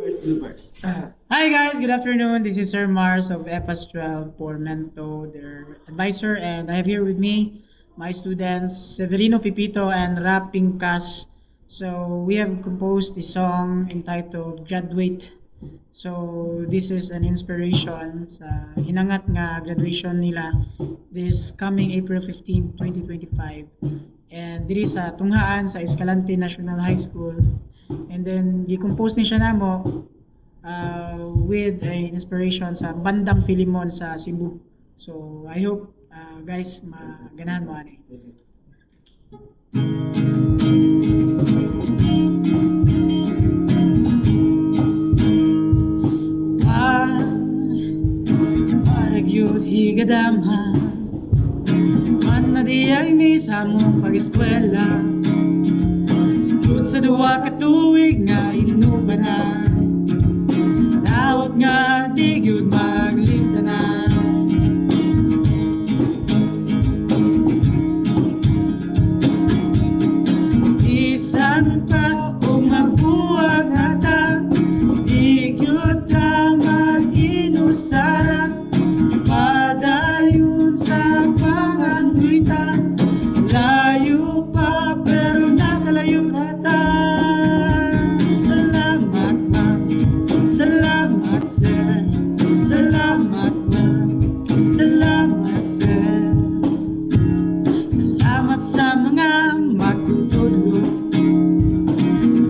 Bloopers. Hi guys, good afternoon. This is Sir Mars of EPAS 12 for Mento, their advisor, and I have here with me my students Severino Pipito and Rapping Cas. So we have composed a song entitled Graduate. So this is an inspiration sa hinangat nga graduation nila this coming April 15, 2025. And diri sa tunghaan sa Escalante National High School. And then gi-compose ni siya namo with a inspiration sa Bandang Filimon sa Cebu. So I hope guys maganahan mo ani. Paragyod higadamha man na di ay misa mo pag-eskwela sugod sa duwa ka tuig nga inuban na Dawat nga di gyud maglimtanan Bisan pa o magbuwag na ta di gyud ta mag-inusara Padayon sa panganduita Layo pa pero nakalayo na ta Salamat ma'am Salamat sir Salamat ma'am Salamat sir Salamat sa mga magtutulong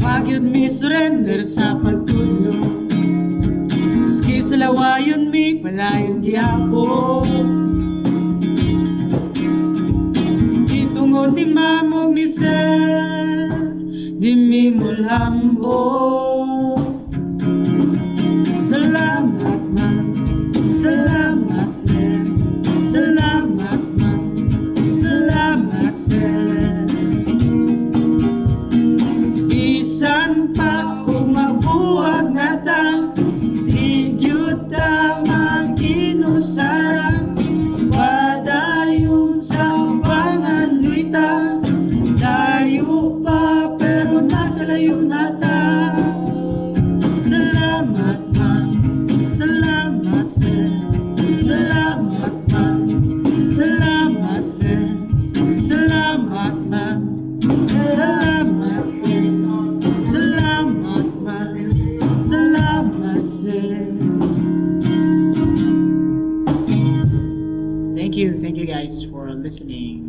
Wag yun mi surrender sa pagtulong Maski sa lawayon mi palayon gihapon Itungod ni mamog ni sir Di mi mulhambo Salamat ma'am Salamat sir Salamat ma'am Salamat sir Bisan pa kung magbuwag na ta Di gyud ta mag-inusara Padayon sa panganduita Layo pa pero nakalayo na ta Salamat ma'am Salamat sir Salamat ma'am Salamat sir Salamat ma'am Salamat sir Salamat ma'am Salamat sir Thank you guys for listening.